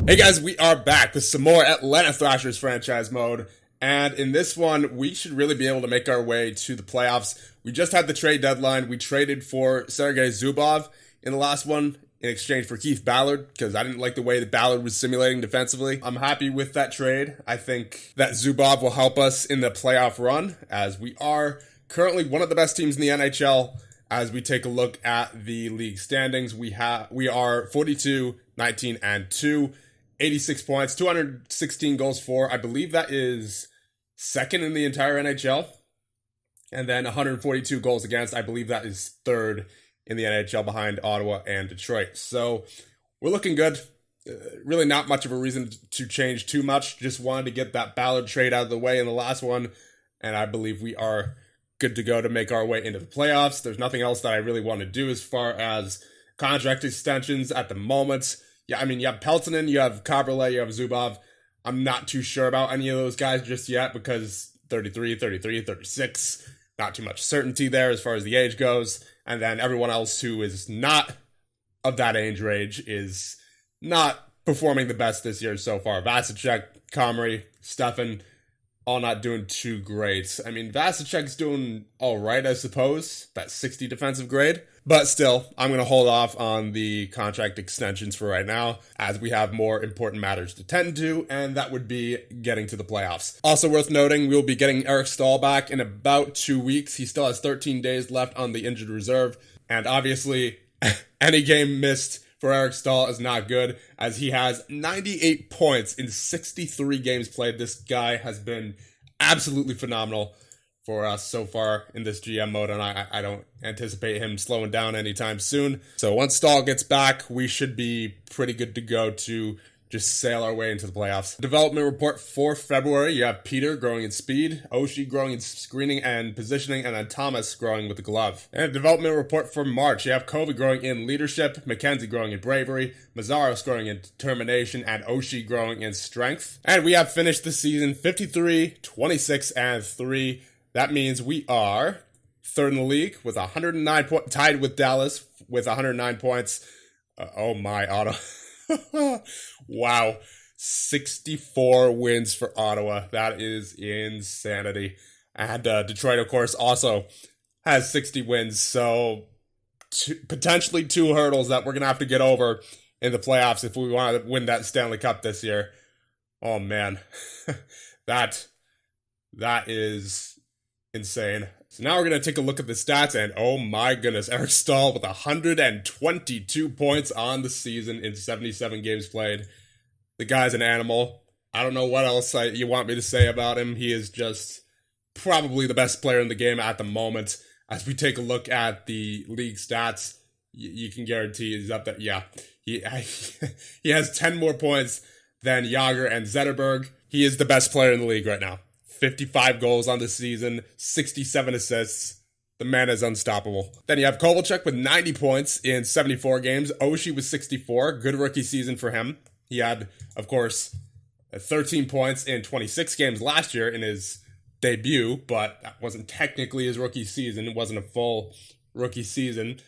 Hey guys, we are back with some more Atlanta Thrashers franchise mode, and in this one, we should really be able to make our way to the playoffs. We just had the trade deadline. We traded for Sergei Zubov in the last one in exchange for Keith Ballard, because I didn't like the way that Ballard was simulating defensively. I'm happy with that trade. I think that Zubov will help us in the playoff run, as we are currently one of the best teams in the NHL. As we take a look at the league standings, we are 42, 19, and 2. 86 points, 216 goals for. I believe that is second in the entire NHL. And then 142 goals against. I believe that is third in the NHL behind Ottawa and Detroit. So we're looking good. Really not much of a reason to change too much. Just wanted to get that Ballard trade out of the way in the last one. And I believe we are good to go to make our way into the playoffs. There's nothing else that I really want to do as far as contract extensions at the moment. Yeah, I mean, you have Peltonen, you have Cabriolet, you have Zubov. I'm not too sure about any of those guys just yet because 33, 33, 36. Not too much certainty there as far as the age goes. And then everyone else who is not of that age range is not performing the best this year so far. Vasicek, Comrie, Stefan, all not doing too great. I mean, Vasicek's doing all right, I suppose. That 60 defensive grade. But still, I'm going to hold off on the contract extensions for right now, as we have more important matters to tend to, and that would be getting to the playoffs. Also worth noting, we'll be getting Eric Stahl back in about 2 weeks. He still has 13 days left on the injured reserve, and obviously, any game missed for Eric Stahl is not good, as he has 98 points in 63 games played. This guy has been absolutely phenomenal for us so far in this GM mode, and I don't anticipate him slowing down anytime soon. So once Stahl gets back, we should be pretty good to go to just sail our way into the playoffs. Development report for February, you have Peter growing in speed, Oshie growing in screening and positioning, and then Thomas growing with the glove. And development report for March, you have Kobe growing in leadership, McKenzie growing in bravery, Mazzaros growing in determination, and Oshie growing in strength. And we have finished the season 53, 26, and 3. That means we are third in the league with 109 points, tied with Dallas with 109 points. Oh my, Ottawa. Wow. 64 wins for Ottawa. That is insanity. And Detroit, of course, also has 60 wins. So potentially 2 hurdles that we're going to have to get over in the playoffs if we want to win that Stanley Cup this year. Oh man. That is insane. So now we're going to take a look at the stats, and oh my goodness, Eric Stahl with 122 points on the season in 77 games played. The guy's an animal. I don't know what else you want me to say about him. He is just probably the best player in the game at the moment. As we take a look at the league stats, you can guarantee he's up there. Yeah, he has 10 more points than Jágr and Zetterberg. He is the best player in the league right now. 55 goals on the season, 67 assists. The man is unstoppable. Then you have Kovalchuk with 90 points in 74 games. Oshie with 64. Good rookie season for him. He had, of course, 13 points in 26 games last year in his debut, but that wasn't technically his rookie season. It wasn't a full rookie season.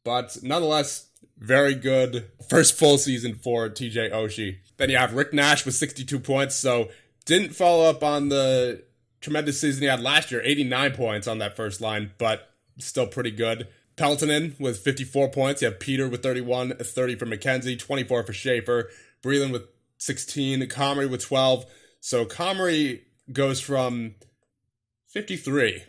But nonetheless, very good first full season for TJ Oshie. Then you have Rick Nash with 62 points, so didn't follow up on the tremendous season he had last year, 89 points on that first line, but still pretty good. Peltonen with 54 points. You have Peter with 31, 30 for McKenzie, 24 for Schaefer, Breland with 16, Comrie with 12. So Comrie goes from 53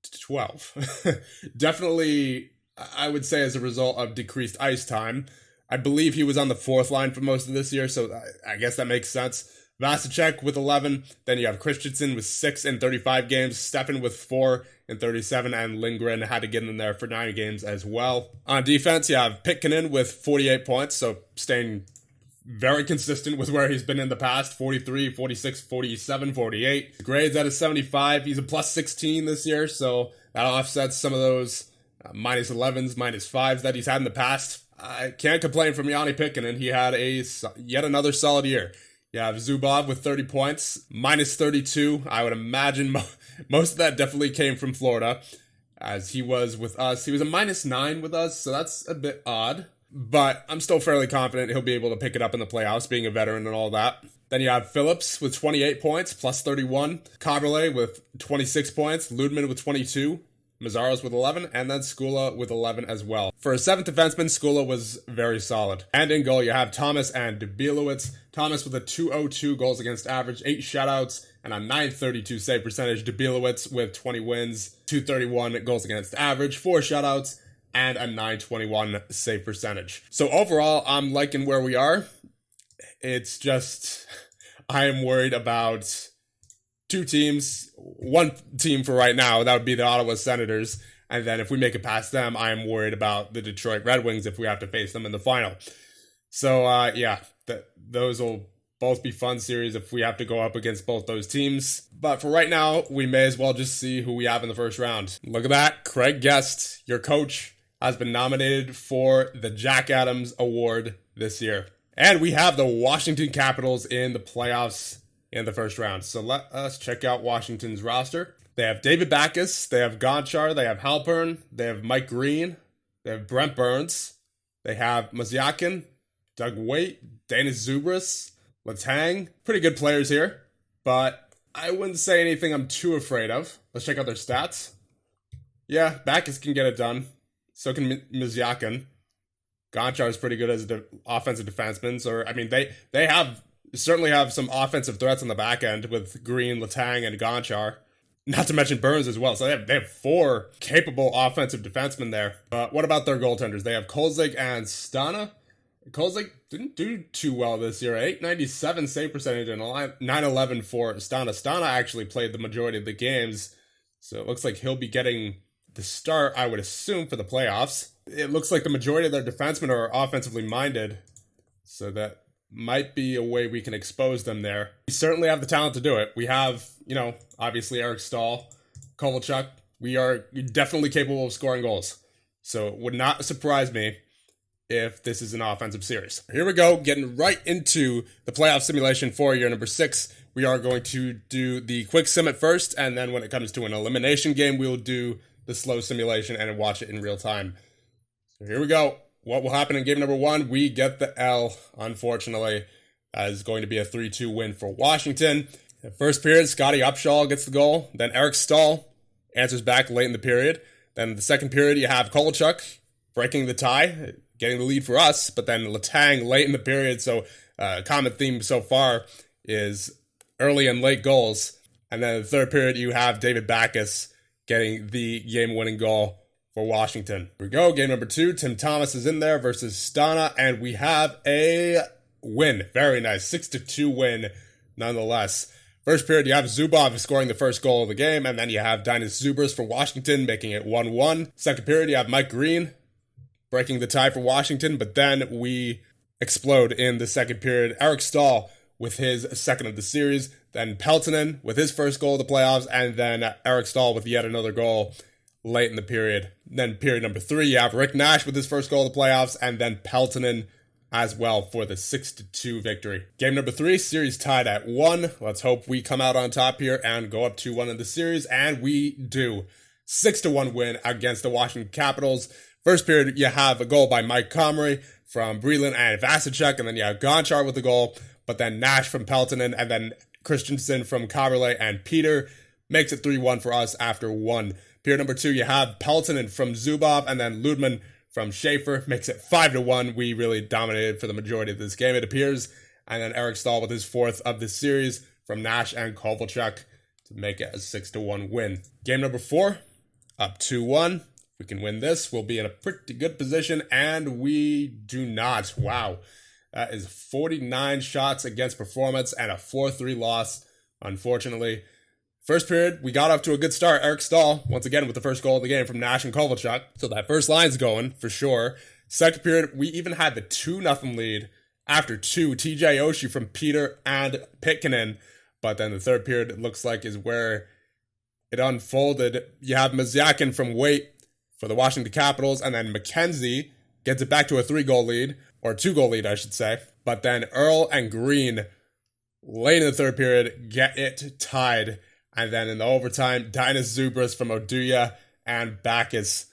to 12. Definitely, I would say as a result of decreased ice time. I believe he was on the fourth line for most of this year, so I guess that makes sense. Vasicek with 11, then you have Christensen with 6 in 35 games, Stefan with 4 in 37, and Lindgren had to get in there for 9 games as well. On defense, you have Pitkanen with 48 points, so staying very consistent with where he's been in the past, 43, 46, 47, 48. Grades at a 75, he's a plus 16 this year, so that offsets some of those minus 11s, minus 5s that he's had in the past. I can't complain from Yanni Pitkanen, he had yet another solid year. You have Zubov with 30 points, minus 32. I would imagine most of that definitely came from Florida, as he was with us. He was a minus 9 with us, so that's a bit odd. but I'm still fairly confident he'll be able to pick it up in the playoffs, being a veteran and all that. Then you have Phillips with 28 points, plus 31. Caberlet with 26 points. Ludman with 22. Mazzaros with 11. And then Skula with 11 as well. For a seventh defenseman, Skula was very solid. And in goal, you have Thomas and Dubielewicz. Thomas with a 202 goals against average, 8 shutouts, and a 932 save percentage. Dubielewicz with 20 wins, 231 goals against average, 4 shutouts, and a 921 save percentage. So overall, I'm liking where we are. It's just, I am worried about two teams. One team for right now, that would be the Ottawa Senators. And then if we make it past them, I am worried about the Detroit Red Wings if we have to face them in the final. So, those will both be fun series if we have to go up against both those teams. But for right now, we may as well just see who we have in the first round. Look at that. Craig Guest, your coach, has been nominated for the Jack Adams Award this year. And we have the Washington Capitals in the playoffs in the first round. So let us check out Washington's roster. They have David Backes, they have Gonchar, they have Halpern, they have Mike Green, they have Brent Burns, they have Mazyakin, Doug Waite, Danis Zubris, Letang. Pretty good players here, but I wouldn't say anything I'm too afraid of. Let's check out their stats. Yeah, Backes can get it done. So can Mazyakin. Gonchar is pretty good as an offensive defenseman. So, I mean, they certainly have some offensive threats on the back end with Green, Letang, and Gonchar. Not to mention Burns as well. So they have 4 capable offensive defensemen there. But what about their goaltenders? They have Kolzig and Stana. Kolzig didn't do too well this year. 897 save percentage and 911 for Stana. Stana actually played the majority of the games. So it looks like he'll be getting the start, I would assume, for the playoffs. It looks like the majority of their defensemen are offensively minded, so that might be a way we can expose them there. We certainly have the talent to do it. We have, obviously Eric Stahl, Kovalchuk. We are definitely capable of scoring goals. So it would not surprise me if this is an offensive series. Here we go, getting right into the playoff simulation for year number 6. We are going to do the quick sim at first, and then when it comes to an elimination game, we will do the slow simulation and watch it in real time. So here we go. What will happen in game number 1? We get the L, unfortunately. That is going to be a 3-2 win for Washington. The first period, Scotty Upshaw gets the goal. Then Eric Stahl answers back late in the period. Then the second period, you have Kovalchuk breaking the tie, getting the lead for us. But then Letang late in the period. So common theme so far is early and late goals. And then the third period, you have David Backes getting the game-winning goal for Washington. Here we go, game number 2. Tim Thomas is in there versus Stana, and we have a win. Very nice, 6-2 win nonetheless. First period, you have Zubov scoring the first goal of the game, and then you have Danis Zubris for Washington, making it 1-1. Second period, you have Mike Green breaking the tie for Washington, but then we explode in the second period. Eric Stahl with his second of the series, then Peltonen with his first goal of the playoffs, and then Eric Stahl with yet another goal late in the period. Then period number 3, you have Rick Nash with his first goal of the playoffs, and then Peltonen as well for the 6-2 victory. Game number 3, series tied at 1. Let's hope we come out on top here and go up 2-1 in the series, and we do. 6-1 win against the Washington Capitals. First period, you have a goal by Mike Comrie from Breland and Vasicek, and then you have Gonchar with the goal, but then Nash from Peltonen, and then Christensen from Caberlet and Peter makes it 3-1 for us after 1. Period number 2, you have Peltonen from Zubov, and then Ludman from Schaefer makes it 5-1. We really dominated for the majority of this game, it appears. And then Eric Stahl with his 4th of the series from Nash and Kovalchuk to make it a 6-1 win. Game number 4, up 2-1. If we can win this, we'll be in a pretty good position, and we do not. Wow. That is 49 shots against performance and a 4-3 loss, unfortunately. First period, we got off to a good start. Eric Stahl, once again, with the first goal of the game from Nash and Kovalchuk. So that first line's going, for sure. Second period, we even had the 2-0 lead after 2. TJ Oshie from Peter and Pitkinen. But then the third period, it looks like, is where it unfolded. You have Mazyakin from Waite for the Washington Capitals. And then McKenzie gets it back to a 3-goal lead. Or 2-goal lead, I should say. But then Earl and Green, late in the third period, get it tied. And then in the overtime, Danis Zubris from Oduya and Backes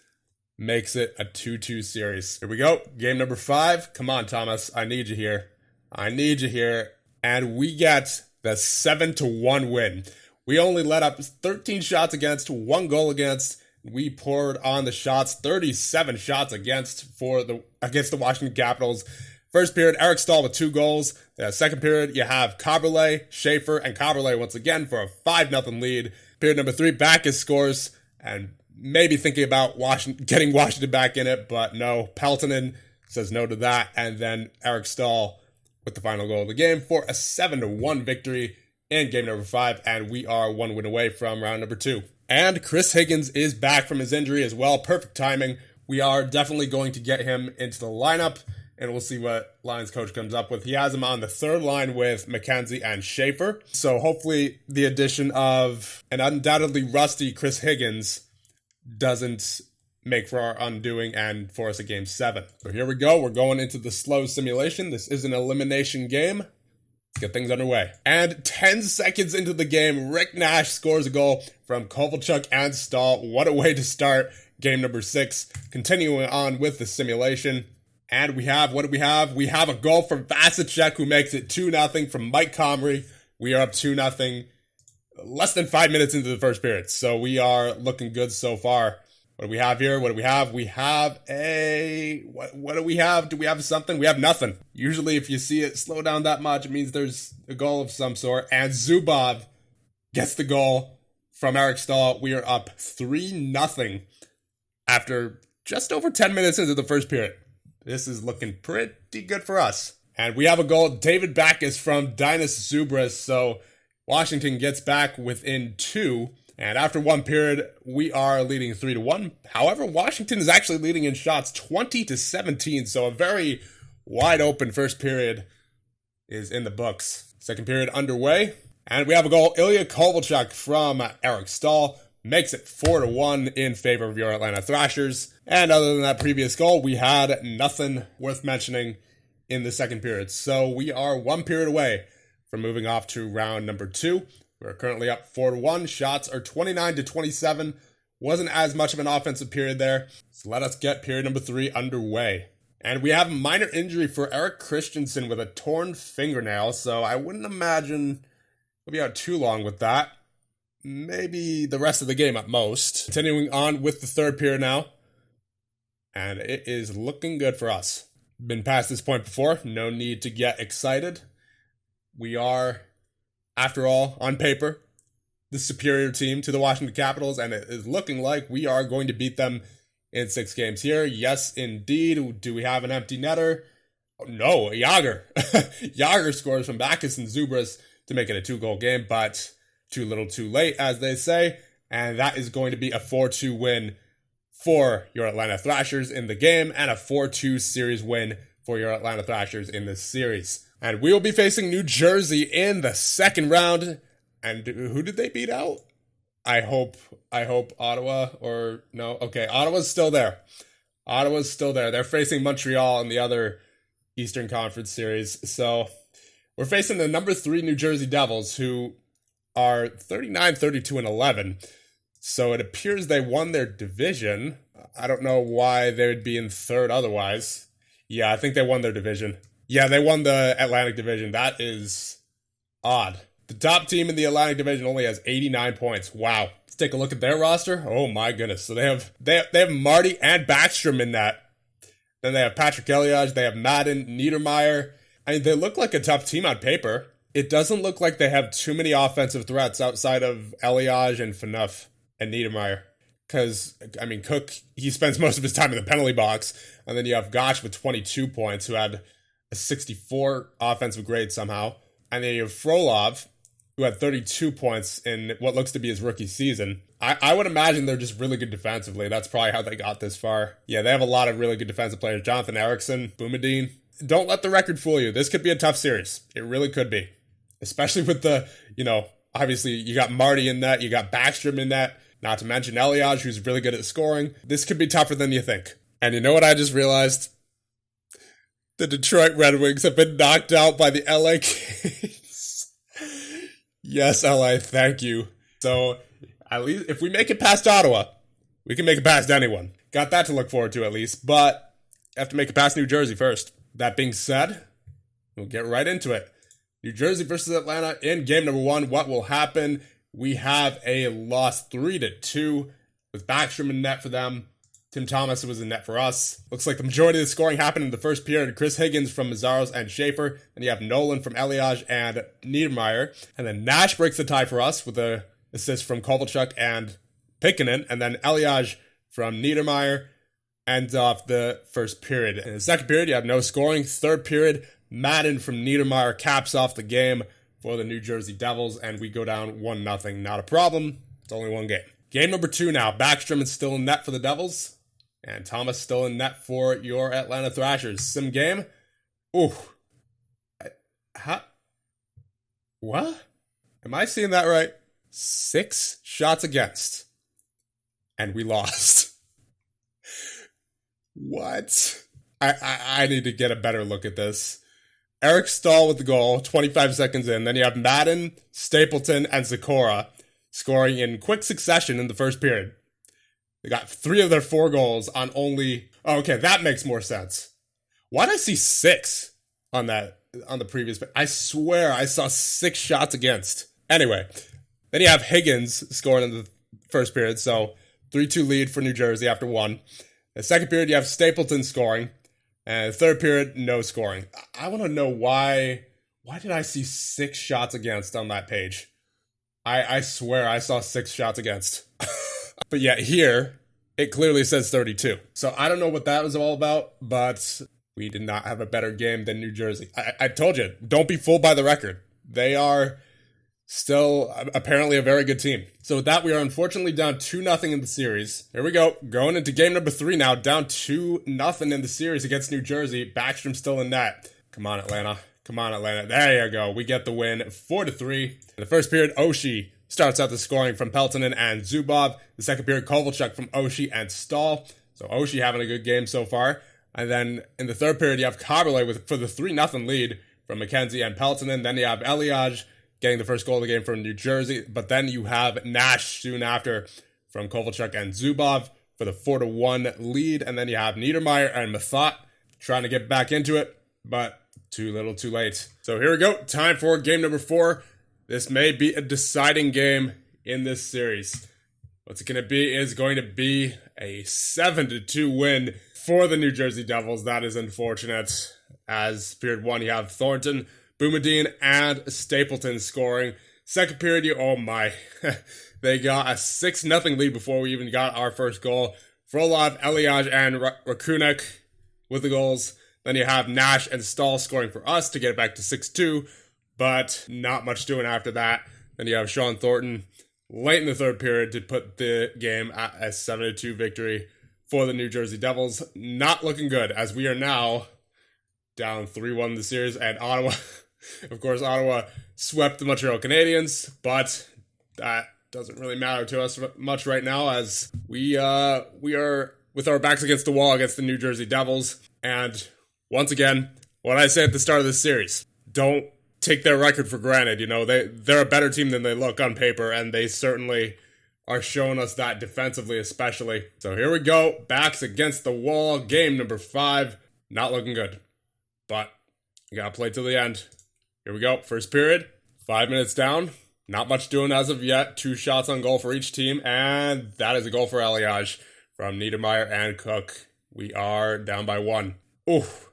makes it a 2-2 series. Here we go. Game number 5. Come on, Thomas. I need you here. I need you here. And we get the 7-1 win. We only let up 13 shots against, 1 goal against. We poured on the shots, 37 shots against the Washington Capitals. First period, Eric Staal with 2 goals. The second period, you have Caberlet, Schaefer, and Caberlet once again for a 5-0 lead. Period number 3, Backus scores, and maybe thinking about getting Washington back in it, but no. Peltonen says no to that, and then Eric Staal with the final goal of the game for a 7-1 victory in game number 5, and we are 1 win away from round number 2. And Chris Higgins is back from his injury as well. Perfect timing. We are definitely going to get him into the lineup, and we'll see what Lions coach comes up with. He has him on the third line with McKenzie and Schaefer. So hopefully the addition of an undoubtedly rusty Chris Higgins doesn't make for our undoing and force a game 7. So here we go. We're going into the slow simulation. This is an elimination game. Let's get things underway. And 10 seconds into the game, Rick Nash scores a goal from Kovalchuk and Staal. What a way to start game number 6. Continuing on with the simulation. And what do we have? We have a goal from Vasicek, who makes it 2-0 from Mike Comrie. We are up 2-0 less than 5 minutes into the first period. So we are looking good so far. What do we have here? What do we have? We have what do we have? Do we have something? We have nothing. Usually if you see it slow down that much, it means there's a goal of some sort. And Zubov gets the goal from Eric Staal. We are up 3-0 after just over 10 minutes into the first period. This is looking pretty good for us. And we have a goal. David Backus from Dinas Zubras. So Washington gets back within 2. And after 1 period, we are leading 3-1. However, Washington is actually leading in shots 20-17. So a very wide open first period is in the books. Second period underway. And we have a goal. Ilya Kovalchuk from Eric Staal makes it 4-1 in favor of your Atlanta Thrashers. And other than that previous goal, we had nothing worth mentioning in the second period. So we are 1 period away from moving off to round number 2. We're currently up 4-1. Shots are 29-27. Wasn't as much of an offensive period there. So let us get period number 3 underway. And we have a minor injury for Eric Christensen with a torn fingernail. So I wouldn't imagine he'll be out too long with that. Maybe the rest of the game at most. Continuing on with the third period now. And it is looking good for us. Been past this point before. No need to get excited. We are, after all, on paper, the superior team to the Washington Capitals, and it is looking like we are going to beat them in 6 games here. Yes, indeed. Do we have an empty netter? Oh, no, Yager. Yager scores from Backus and Zubras to make it a 2-goal game, but too little too late, as they say, and that is going to be a 4-2 win for your Atlanta Thrashers in the game, and a 4-2 series win for your Atlanta Thrashers in this series. And we will be facing New Jersey in the second round. And who did they beat out? I hope Ottawa, or no. Okay, Ottawa's still there. Ottawa's still there. They're facing Montreal in the other Eastern Conference series. So we're facing the number 3 New Jersey Devils, who are 39-32-11. So it appears they won their division. I don't know why they would be in third otherwise. Yeah, I think they won their division. Yeah, they won the Atlantic Division. That is odd. The top team in the Atlantic Division only has 89 points. Wow. Let's take a look at their roster. Oh my goodness. So they have Marty and Backstrom in that. Then they have Patrick Elias. They have Madden, Niedermeyer. I mean, they look like a tough team on paper. It doesn't look like they have too many offensive threats outside of Elias and Phaneuf and Niedermeyer. Because, I mean, Cook, he spends most of his time in the penalty box. And then you have Gotch with 22 points, who had a 64 offensive grade somehow. And then you have Frolov, who had 32 points in what looks to be his rookie season. I would imagine they're just really good defensively. That's probably how they got this far. Yeah, they have a lot of really good defensive players. Jonathan Erickson, Boumediene. Don't let the record fool you. This could be a tough series. It really could be. Especially with the, obviously you got Marty in that. You got Backstrom in that. Not to mention Elias, who's really good at scoring. This could be tougher than you think. And you know what I just realized? The Detroit Red Wings have been knocked out by the LA Kings. Yes, LA, thank you. So, at least if we make it past Ottawa, we can make it past anyone. got that to look forward to at least. But you have to make it past New Jersey first. That being said, we'll get right into it. New Jersey versus Atlanta in game number 1. What will happen? We have a loss 3-2 with Backstrom in net for them. Tim Thomas was in net for us. Looks like the majority of the scoring happened in the first period. Chris Higgins from Mazzaros and Schaefer. Then you have Nolan from Eliage and Niedermeyer. And then Nash breaks the tie for us with an assist from Kovalchuk and Pikkinen. And then Eliage from Niedermeyer ends off the first period. In the second period, you have no scoring. Third period, Madden from Niedermeyer caps off the game for the New Jersey Devils. And we go down 1-0. Not a problem. It's only one game. Game number 2 now. Backstrom is still in net for the Devils. And Thomas still in net for your Atlanta Thrashers. Sim game. Ooh. What? Am I seeing that right? 6 shots against. And we lost. What? I need to get a better look at this. Eric Stahl with the goal, 25 seconds in. Then you have Madden, Stapleton, and Zakora scoring in quick succession in the first period. They got 3 of their 4 goals on only... Oh, okay, that makes more sense. Why did I see 6 on the previous... I swear I saw 6 shots against. Anyway, then you have Higgins scoring in the first period, so 3-2 lead for New Jersey after 1. The second period, you have Stapleton scoring. And the third period, no scoring. I want to know why did I see 6 shots against on that page? I swear I saw 6 shots against. But yet here, it clearly says 32. So I don't know what that was all about, but we did not have a better game than New Jersey. I told you, don't be fooled by the record. They are still apparently a very good team. So with that, we are unfortunately down 2-0 in the series. Here we go. Going into game number 3 now, down 2-0 in the series against New Jersey. Backstrom still in net. Come on, Atlanta. Come on, Atlanta. There you go. We get the win, 4-3. In the first period, Oshie starts out the scoring from Peltonen and Zubov. The second period, Kovalchuk from Oshie and Stahl. So Oshie having a good game so far. And then in the third period, you have Kaberle for the 3-0 lead from McKenzie and Peltonen. Then you have Eliage getting the first goal of the game from New Jersey. But then you have Nash soon after from Kovalchuk and Zubov for the 4-1 lead. And then you have Niedermeyer and Mathot trying to get back into it, but too little too late. So here we go. Time for game number 4. This may be a deciding game in this series. What's it going to be is going to be a 7-2 win for the New Jersey Devils. That is unfortunate. As period 1, you have Thornton, Boumediene, and Stapleton scoring. Second period, they got a 6-0 lead before we even got our first goal. Frolov, Eliage, and Rakunek with the goals. Then you have Nash and Stahl scoring for us to get it back to 6-2. But not much doing after that. Then you have Sean Thornton late in the third period to put the game at a 7-2 victory for the New Jersey Devils. Not looking good, as we are now down 3-1 in the series. And Ottawa, of course, Ottawa swept the Montreal Canadiens. But that doesn't really matter to us much right now, as we are with our backs against the wall against the New Jersey Devils. And once again, what I say at the start of this series, don't take their record for granted. They're a better team than they look on paper, and they certainly are showing us that defensively especially. So here we go, backs against the wall, game number 5. Not looking good, but you gotta play till the end. Here we go, first period, 5 minutes down, not much doing as of yet. 2 shots on goal for each team, and that is a goal for Eliage from Niedermeyer and Cook. We are down by 1. Oof,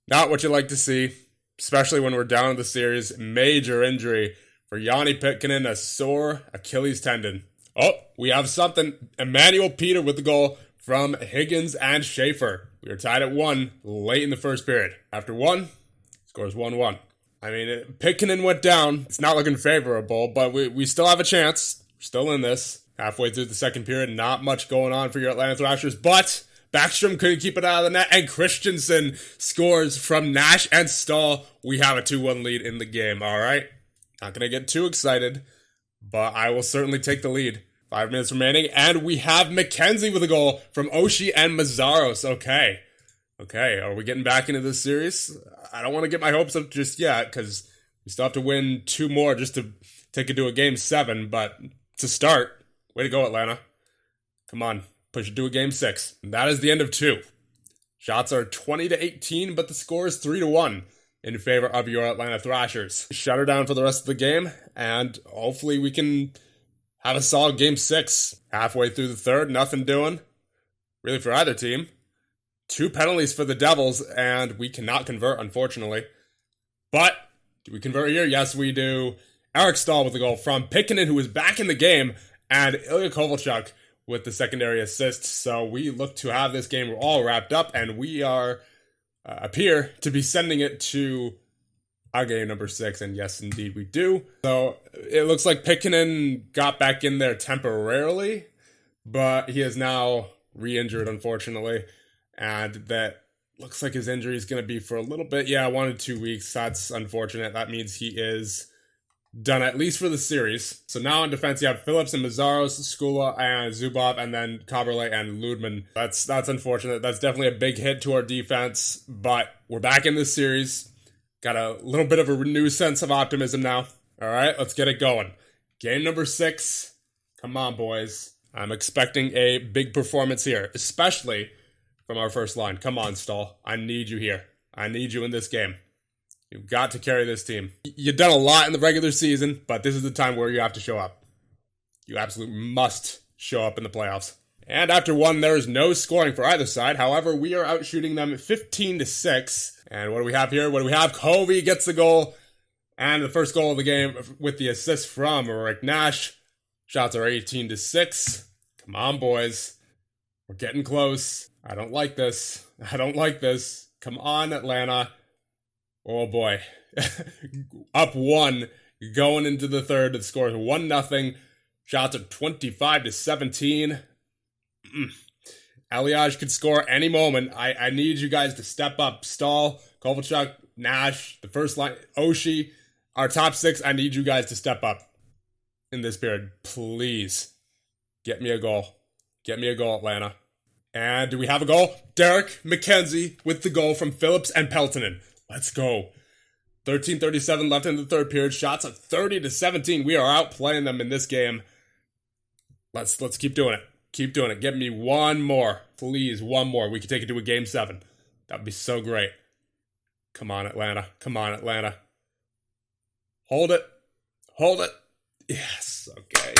not what you like to see, especially when we're down in the series. Major injury for Yanni Pitkinen, a sore Achilles tendon. Oh, we have something. Emmanuel Peter with the goal from Higgins and Schaefer. We are tied at 1 late in the first period. After 1, scores 1-1. I mean, Pitkinen went down. It's not looking favorable, but we still have a chance. We're still in this. Halfway through the second period, not much going on for your Atlanta Thrashers, but Backstrom couldn't keep it out of the net, and Christensen scores from Nash and Stahl. We have a 2-1 lead in the game, all right? Not going to get too excited, but I will certainly take the lead. 5 minutes remaining, and we have McKenzie with a goal from Oshie and Mazzaros. Okay, are we getting back into this series? I don't want to get my hopes up just yet, because we still have to win 2 more just to take it to a game 7, but to start, way to go, Atlanta. Come on. push it to a game 6. And that is the end of 2. Shots are 20-18, but the score is 3-1 in favor of your Atlanta Thrashers. Shut her down for the rest of the game, and hopefully we can have a solid game 6. Halfway through the third, nothing doing, really, for either team. 2 penalties for the Devils, and we cannot convert, unfortunately. But do we convert here? Yes, we do. Eric Stahl with the goal from Pikkinen, who is back in the game, and Ilya Kovalchuk with the secondary assist. So we look to have this game all wrapped up, and we appear to be sending it to our game number 6, and yes, indeed we do. So it looks like Pikkinen got back in there temporarily, but he is now re-injured, unfortunately, and that looks like his injury is going to be for a little bit. Yeah, 1 to 2 weeks. That's unfortunate. That means he is done at least for the series. So now on defense, you have Phillips and Mazzaros, Skula and Zubov, and then Kaberle and Ludman. That's unfortunate. That's definitely a big hit to our defense, but we're back in this series. Got a little bit of a renewed sense of optimism now. All right, let's get it going. Game number 6. Come on, boys. I'm expecting a big performance here, especially from our first line. Come on, Stahl. I need you here. I need you in this game. You've got to carry this team. You've done a lot in the regular season, but this is the time where you have to show up. You absolutely must show up in the playoffs. And after 1, there is no scoring for either side. However, we are out shooting them 15-6. And what do we have here? What do we have? Covey gets the goal. And the first goal of the game with the assist from Rick Nash. Shots are 18-6. Come on, boys. We're getting close. I don't like this. I don't like this. Come on, Atlanta. Oh boy. Up 1, going into the third. The score is 1-0. Shots are 25-17. Eliage could score any moment. I need you guys to step up. Stahl, Kovalchuk, Nash, the first line, Oshie, our top 6. I need you guys to step up in this period. Please. Get me a goal. Get me a goal, Atlanta. And do we have a goal? Derek McKenzie with the goal from Phillips and Peltonen. Let's go. 13:37 left in the third period. Shots at 30-17. We are outplaying them in this game. Let's keep doing it. Keep doing it. Get me one more. Please, one more. We can take it to a game 7. That would be so great. Come on, Atlanta. Come on, Atlanta. Hold it. Hold it. Yes. Okay.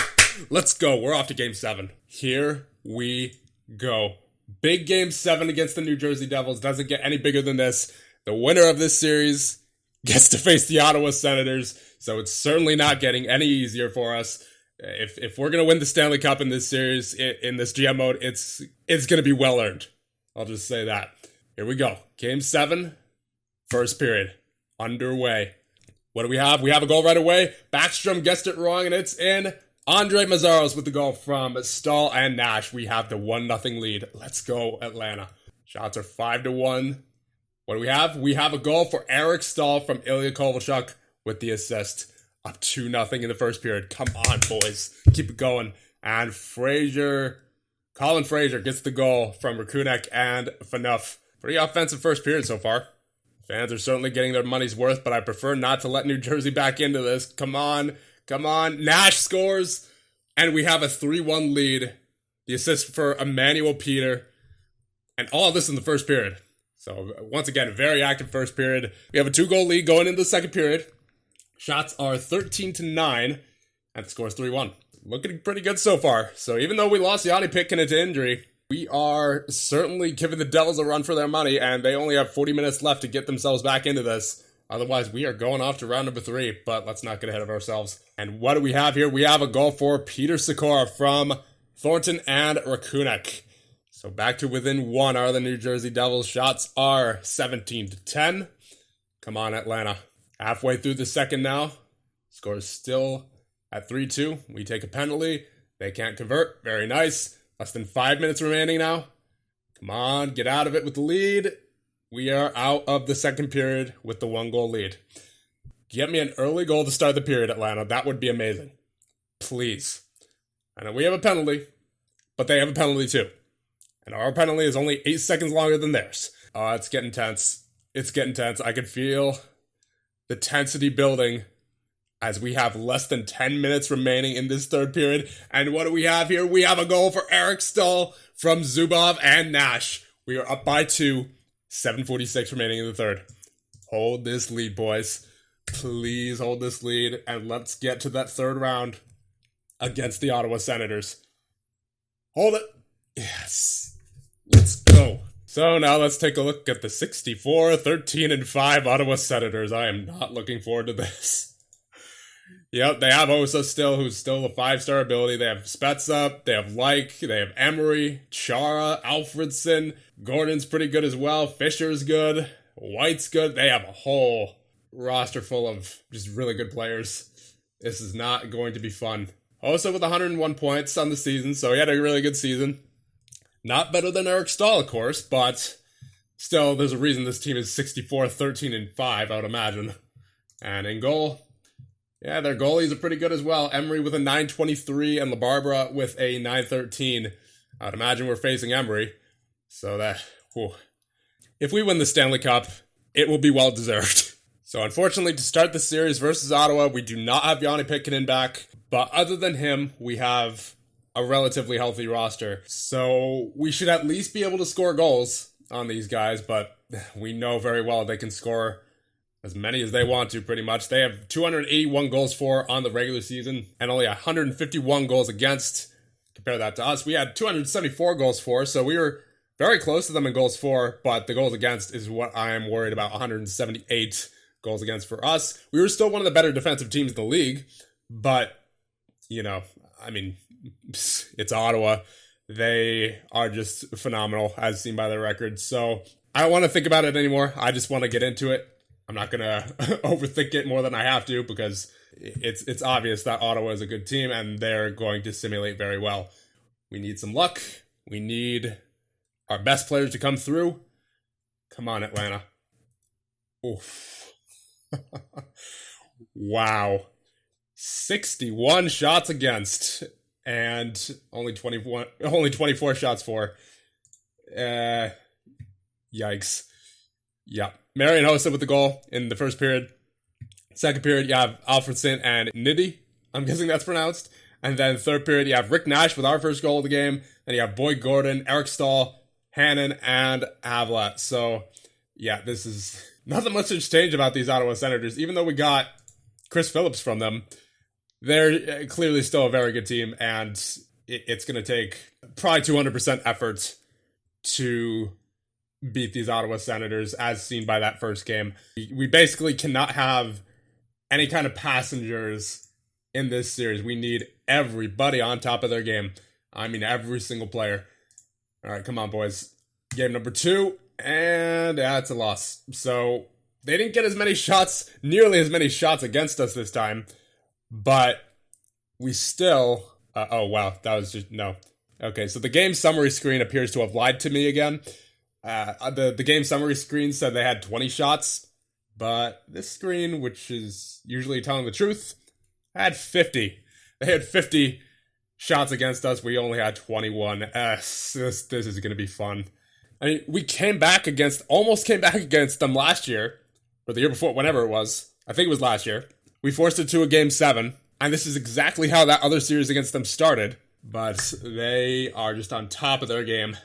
Let's go. We're off to game 7. Here we go. Big game 7 against the New Jersey Devils. Doesn't get any bigger than this. The winner of this series gets to face the Ottawa Senators, so it's certainly not getting any easier for us. If we're going to win the Stanley Cup in this series, in this GM mode, it's going to be well earned. I'll just say that. Here we go. Game 7, first period, underway. What do we have? We have a goal right away. Backstrom guessed it wrong, and it's in. Andre Mazzaros with the goal from Stahl and Nash. We have the 1-0 lead. Let's go, Atlanta. Shots are 5-1. What do we have? We have a goal for Eric Stahl from Ilya Kovalchuk with the assist. Up 2-0 in the first period. Come on, boys. Keep it going. And Colin Fraser gets the goal from Rakunek and Phaneuf. Pretty offensive first period so far. Fans are certainly getting their money's worth, but I prefer not to let New Jersey back into this. Come on. Come on. Nash scores. And we have a 3-1 lead. The assist for Emmanuel Peter. And all of this in the first period. So, once again, a very active first period. We have a 2-goal lead going into the second period. Shots are 13-9, and the score is 3-1. Looking pretty good so far. So, even though we lost Yanni Pitkinen to injury, we are certainly giving the Devils a run for their money, and they only have 40 minutes left to get themselves back into this. Otherwise, we are going off to round number 3, but let's not get ahead of ourselves. And what do we have here? We have a goal for Peter Sikora from Thornton and Rakunek. So back to within 1 are the New Jersey Devils. Shots are 17-10. Come on, Atlanta. Halfway through the second now. Score is still at 3-2. We take a penalty. They can't convert. Very nice. Less than 5 minutes remaining now. Come on, get out of it with the lead. We are out of the second period with the 1-goal lead. Get me an early goal to start the period, Atlanta. That would be amazing. Please. I know we have a penalty, but they have a penalty too. And our penalty is only 8 seconds longer than theirs. It's getting tense. It's getting tense. I can feel the tensity building as we have less than 10 minutes remaining in this third period. And what do we have here? We have a goal for Eric Stahl from Zubov and Nash. We are up by 2, 7:46 remaining in the third. Hold this lead, boys. Please hold this lead, and let's get to that third round against the Ottawa Senators. Hold it. Yes. Let's go. So now let's take a look at the 64-13-5 Ottawa Senators. I am not looking forward to this. Yep, they have Osa still, who's still a 5-star ability. They have Spezza, they have Like, they have Emery, Chara, Alfredson. Gordon's pretty good as well. Fisher's good. White's good. They have a whole roster full of just really good players. This is not going to be fun. Osa with 101 points on the season, so he had a really good season. Not better than Eric Stahl, of course, but still, there's a reason this team is 64-13-5, I would imagine. And in goal, yeah, their goalies are pretty good as well. Emery with a 9.23 and LaBarbera with a 9.13. I would imagine we're facing Emery. So that, whew. If we win the Stanley Cup, it will be well deserved. So unfortunately, to start the series versus Ottawa, we do not have Yanni Pitkanen back. But other than him, we have a relatively healthy roster. So we should at least be able to score goals on these guys. But we know very well they can score as many as they want to, pretty much. They have 281 goals for on the regular season and only 151 goals against. Compare that to us. We had 274 goals for, so we were very close to them in goals for, but the goals against is what I am worried about. 178 goals against for us. We were still one of the better defensive teams in the league, but, you know, I mean, it's Ottawa. They are just phenomenal, as seen by their record. So I don't want to think about it anymore. I just want to get into it. I'm not going to overthink it more than I have to, because it's obvious that Ottawa is a good team and they're going to simulate very well. We need some luck. We need our best players to come through. Come on, Atlanta. Oof. Wow. 61 shots against and only 24 shots for. Yikes. Yeah. Marian Hossa with the goal in the first period. Second period, you have Alfredson and Niddy. I'm guessing that's pronounced. And then third period, you have Rick Nash with our first goal of the game. Then you have Boyd Gordon, Eric Stahl, Hannon, and Havlat. So, yeah, this is nothing much to change about these Ottawa Senators. Even though we got Chris Phillips from them, they're clearly still a very good team. And it's going to take probably 200% effort to beat these Ottawa Senators, as seen by that first game. We basically cannot have any kind of passengers in this series. We need everybody on top of their game. I mean, every single player. All right, come on, boys. Game number 2, and it's a loss. So they didn't get as many shots, nearly as many shots against us this time, but we still... oh, wow, that was just... No. Okay, so the game summary screen appears to have lied to me again. The game summary screen said they had 20 shots, but this screen, which is usually telling the truth, had 50. They had 50 shots against us. We only had 21. This is going to be fun. I mean, we almost came back against them last year, or the year before, whenever it was. I think it was last year. We forced it to a game 7, and this is exactly how that other series against them started. But they are just on top of their game.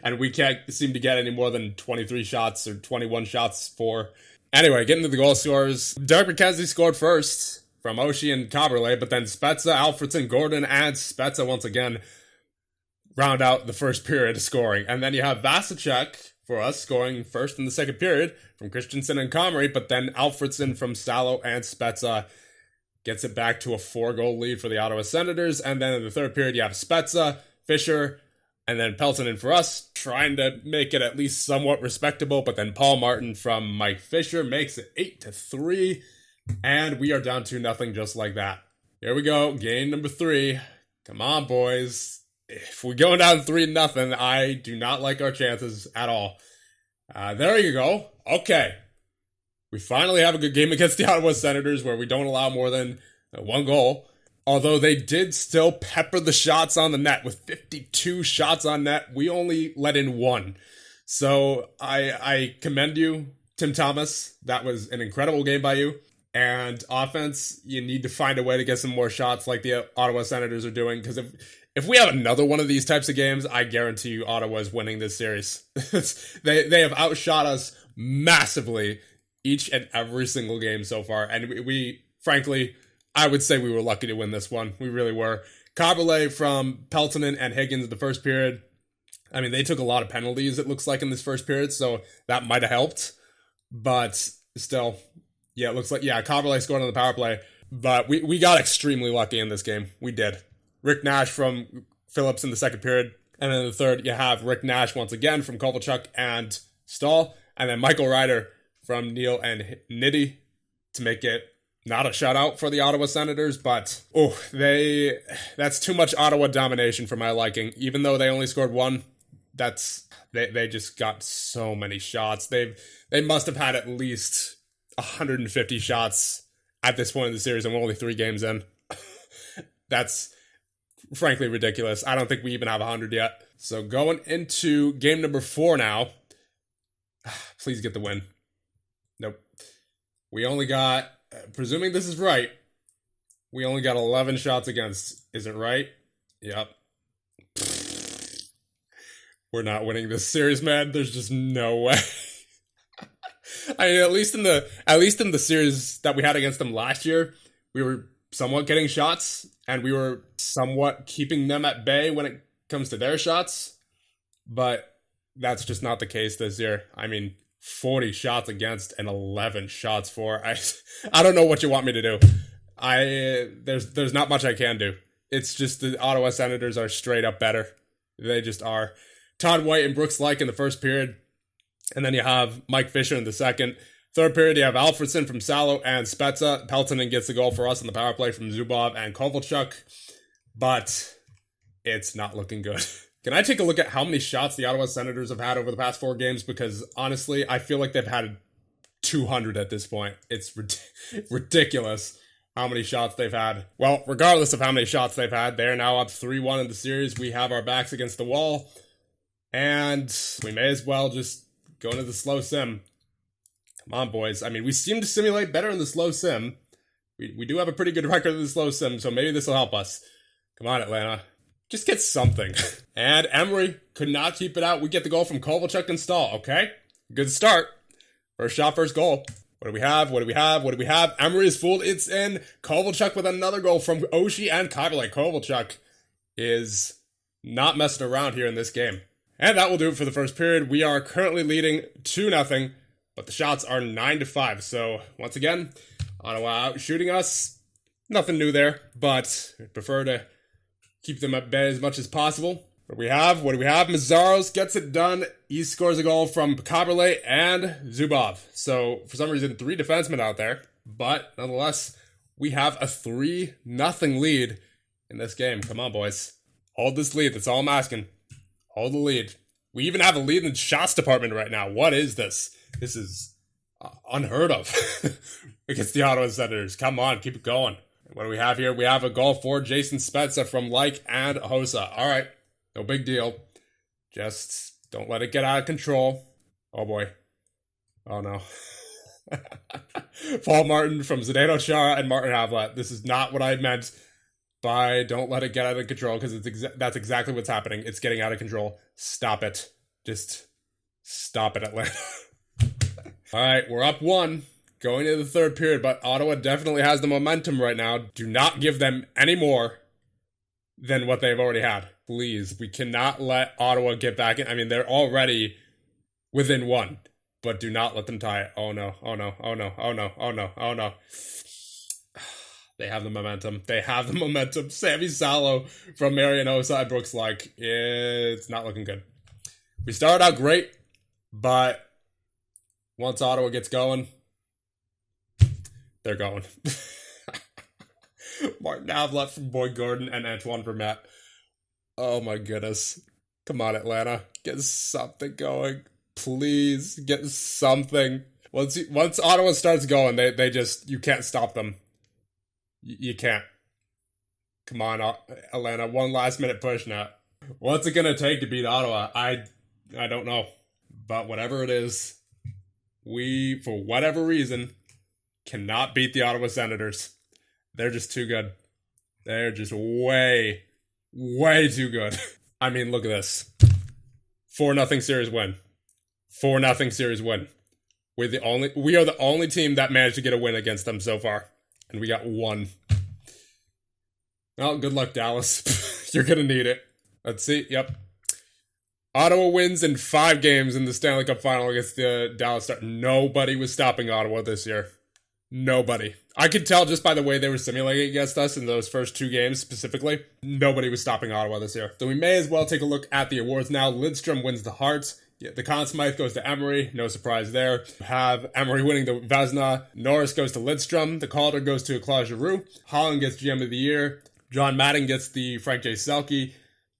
And we can't seem to get any more than 23 shots or 21 shots for. Anyway, getting to the goal scorers. Derek McKenzie scored first from Oshie and Caberlet, but then Spezza, Alfredson, Gordon, and Spezza once again round out the first period scoring. And then you have Vasicek for us scoring first in the second period from Christensen and Comrie, but then Alfredson from Salo and Spezza gets it back to a 4-goal lead for the Ottawa Senators. And then in the third period, you have Spezza, Fisher, and then Peltonen for us, trying to make it at least somewhat respectable. But then Paul Martin from Mike Fisher makes it 8-3. And we are down 2-0 just like that. Here we go, game number 3. Come on, boys. If we go down 3-0, I do not like our chances at all. There you go. Okay. We finally have a good game against the Ottawa Senators where we don't allow more than 1 goal. Although they did still pepper the shots on the net with 52 shots on net. We only let in 1. So I commend you, Tim Thomas. That was an incredible game by you. And offense, you need to find a way to get some more shots like the Ottawa Senators are doing. Because if we have another one of these types of games, I guarantee you Ottawa is winning this series. They have outshot us massively each and every single game so far. And we frankly, I would say we were lucky to win this one. We really were. Caberlet from Peltonen and Higgins in the first period. I mean, they took a lot of penalties, it looks like, in this first period, so that might have helped. But still, yeah, it looks like, yeah, Caberlet scored on the power play. But we got extremely lucky in this game. We did. Rick Nash from Phillips in the second period. And then in the third, you have Rick Nash once again from Kovalchuk and Stahl. And then Michael Ryder from Neal and Nitti to make it not a shutout for the Ottawa Senators, but that's too much Ottawa domination for my liking. Even though they only scored one, they just got so many shots. They must have had at least 150 shots at this point in the series, and we're only 3 games in. That's frankly ridiculous. I don't think we even have 100 yet. So going into game number 4 now. Please get the win. Nope. We only got, presuming this is right, we only got 11 shots against. Is it right? Yep. We're not winning this series, man. There's just no way. I mean, at least in the series that we had against them last year, we were somewhat getting shots, and we were somewhat keeping them at bay when it comes to their shots. But that's just not the case this year. I mean, 40 shots against and 11 shots for. I don't know what you want me to do. There's not much I can do. It's just the Ottawa Senators are straight up better. They just are. Todd White and Brooks Laich in the first period. And then you have Mike Fisher in the second. Third period, you have Alfredson from Salo and Spezza. Peltonen gets the goal for us on the power play from Zubov and Kovalchuk. But it's not looking good. Can I take a look at how many shots the Ottawa Senators have had over the past 4 games? Because honestly, I feel like they've had 200 at this point. It's ridiculous how many shots they've had. Well, regardless of how many shots they've had, they're now up 3-1 in the series. We have our backs against the wall. And we may as well just go into the slow sim. Come on, boys. I mean, we seem to simulate better in the slow sim. We do have a pretty good record in the slow sim, so maybe this will help us. Come on, Atlanta. Just get something. And Emery could not keep it out. We get the goal from Kovalchuk and Stahl. Okay, good start. First shot, first goal. What do we have? Emery is fooled. It's in. Kovalchuk with another goal from Oshie and Kaberle. Kovalchuk is not messing around here in this game. And that will do it for the first period. We are currently leading 2-0, but the shots are 9-5. So, once again, Ottawa out shooting us. Nothing new there, but I prefer to keep them at bay as much as possible. What do we have? Mazzaros gets it done. He scores a goal from Kaberle and Zubov. So, for some reason, 3 defensemen out there. But, nonetheless, we have a 3-0 lead in this game. Come on, boys. Hold this lead. That's all I'm asking. Hold the lead. We even have a lead in the shots department right now. What is this? This is unheard of against the Ottawa Senators. Come on, keep it going. What do we have here? We have a goal for Jason Spezza from Laich and Hossa. All right, no big deal. Just don't let it get out of control. Oh boy. Oh no. Paul Martin from Zdeno Chara and Martin Havlat. This is not what I meant by don't let it get out of control, because that's exactly what's happening. It's getting out of control. Stop it. Just stop it, Atlanta. All right, we're up 1 going into the third period, but Ottawa definitely has the momentum right now. Do not give them any more than what they've already had. Please, we cannot let Ottawa get back in. I mean, they're already within 1, but do not let them tie it. Oh no, oh no, oh no, oh no, oh no, oh no. They have the momentum. Sammy Salo from Marian Hossa and Brooks Laich. It's not looking good. We started out great, but once Ottawa gets going, they're going. Martin Havlat from Boyd Gordon and Antoine Vermette. Oh my goodness. Come on, Atlanta. Get something going. Please, get something. Once Ottawa starts going, they just, you can't stop them. You can't. Come on, Atlanta. 1 last minute push now. What's it going to take to beat Ottawa? I don't know. But whatever it is, we, for whatever reason, cannot beat the Ottawa Senators. They're just too good. They're just way, way too good. I mean, look at this. 4-0 series win. 4-0 series win. We are the only team that managed to get a win against them so far. And we got one. Well, good luck, Dallas. You're going to need it. Let's see. Yep. Ottawa wins in 5 games in the Stanley Cup final against the Dallas Stars. Nobody was stopping Ottawa this year. Nobody. I could tell just by the way they were simulating against us in those first 2 games specifically. Nobody was stopping Ottawa this year. So we may as well take a look at the awards now. Lidstrom wins the Hearts. Yeah, the Conn Smythe goes to Emery. No surprise there. You have Emery winning the Vezina. Norris goes to Lidstrom. The Calder goes to Claude Giroux. Holland gets GM of the Year. John Madden gets the Frank J. Selke.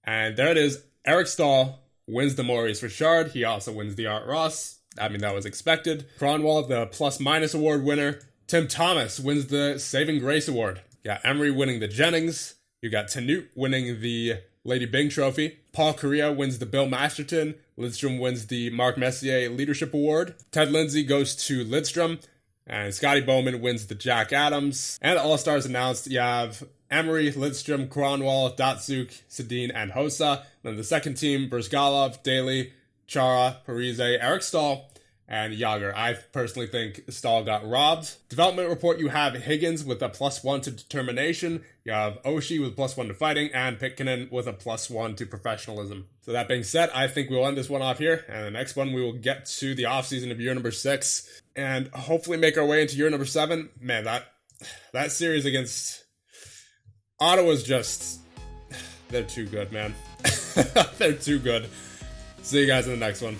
And there it is. Eric Stahl wins the Maurice Richard. He also wins the Art Ross. I mean, that was expected. Cronwall, the plus-minus award winner. Tim Thomas wins the Saving Grace Award. You got Emery winning the Jennings. You got Tanute winning the Lady Byng Trophy. Paul Correa wins the Bill Masterton. Lidstrom wins the Mark Messier Leadership Award. Ted Lindsay goes to Lidstrom. And Scotty Bowman wins the Jack Adams. And All-Stars announced, you have Emery, Lidstrom, Cronwall, Datsuk, Sedin, and Hossa. Then the second team, Brzgalov, Daly, Chara, Parise, Eric Stahl, and Yager. I personally think Stahl got robbed. Development report, you have Higgins with a +1 to determination. You have Oshie with +1 to fighting, and Pitkinen with a +1 to professionalism. So that being said, I think we'll end this one off here. And the next one, we will get to the offseason of year number 6. And hopefully make our way into year number 7. Man, that series against Ottawa's just... They're too good, man. They're too good. See you guys in the next one.